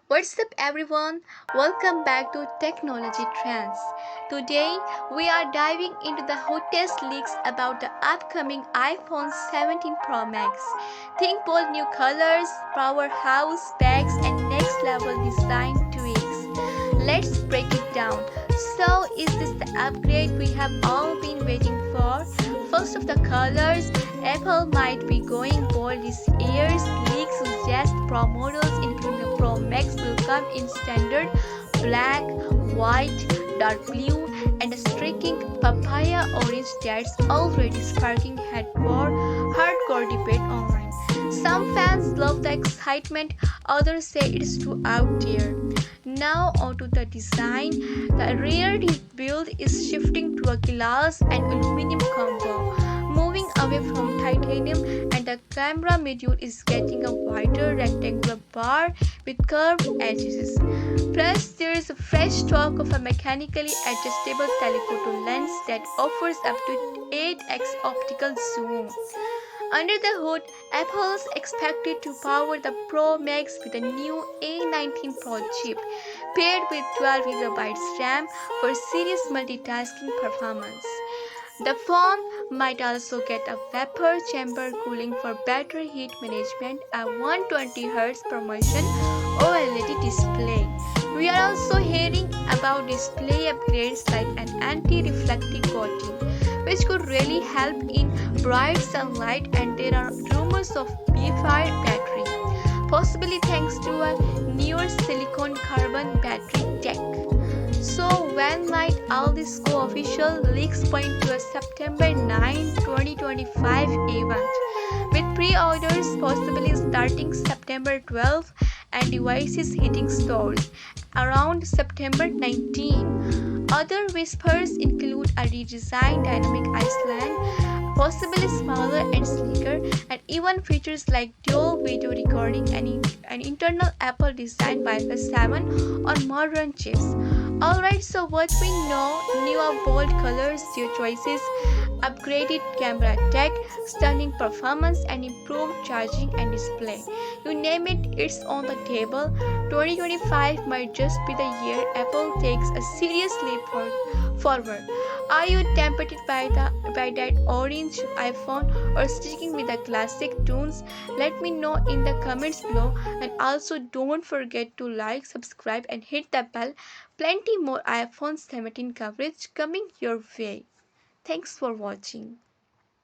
What's up, everyone? Welcome back to Technology Trends. Today, we are diving into the hottest leaks about the upcoming iPhone 17 Pro Max. Think bold new colors, powerhouse specs, and next level design tweaks. Let's break it down. So, is this the upgrade we have all been waiting for? First of the colors, Apple might be going bold this year's leaks suggest Pro models including the Pro Max will come in standard black, white, dark blue, and a striking papaya orange that's already sparking hardcore debate online. Some fans love the excitement, others say it's too out there. Now onto the design. The rear build is shifting to a glass and aluminum combo, moving away from titanium, and the camera module is getting a wider rectangular bar with curved edges. Plus, there is a fresh talk of a mechanically adjustable telephoto lens that offers up to 8x optical zoom. Under the hood, Apple is expected to power the Pro Max with a new A19 Pro chip, paired with 12 GB RAM for serious multitasking performance. The phone might also get a vapor chamber cooling for better heat management, a 120Hz promotion OLED display. We are also hearing about display upgrades like an anti-reflective coating, which could really help in bright sunlight, and there are rumors of B5 battery, possibly thanks to a newer silicon carbon battery tech. So when might all this go official? Leaks point to a September 9, 2025 event, with pre-orders possibly starting September 12 and devices hitting stores around September 19. Other whispers include a redesigned dynamic Iceland, possibly smaller and sleeker, and even features like dual video recording and an internal Apple designed Wi-Fi 7 on modern chips. Alright, so what we know, newer bold colors, new choices, upgraded camera tech, stunning performance, and improved charging and display. You name it, it's on the table. 2025 might just be the year Apple takes a serious leap forward. Are you tempted by that orange iPhone or sticking with the classic tunes? Let me know in the comments below, and also don't forget to like, subscribe, and hit the bell. Plenty more iPhone 17 coverage coming your way. Thanks for watching.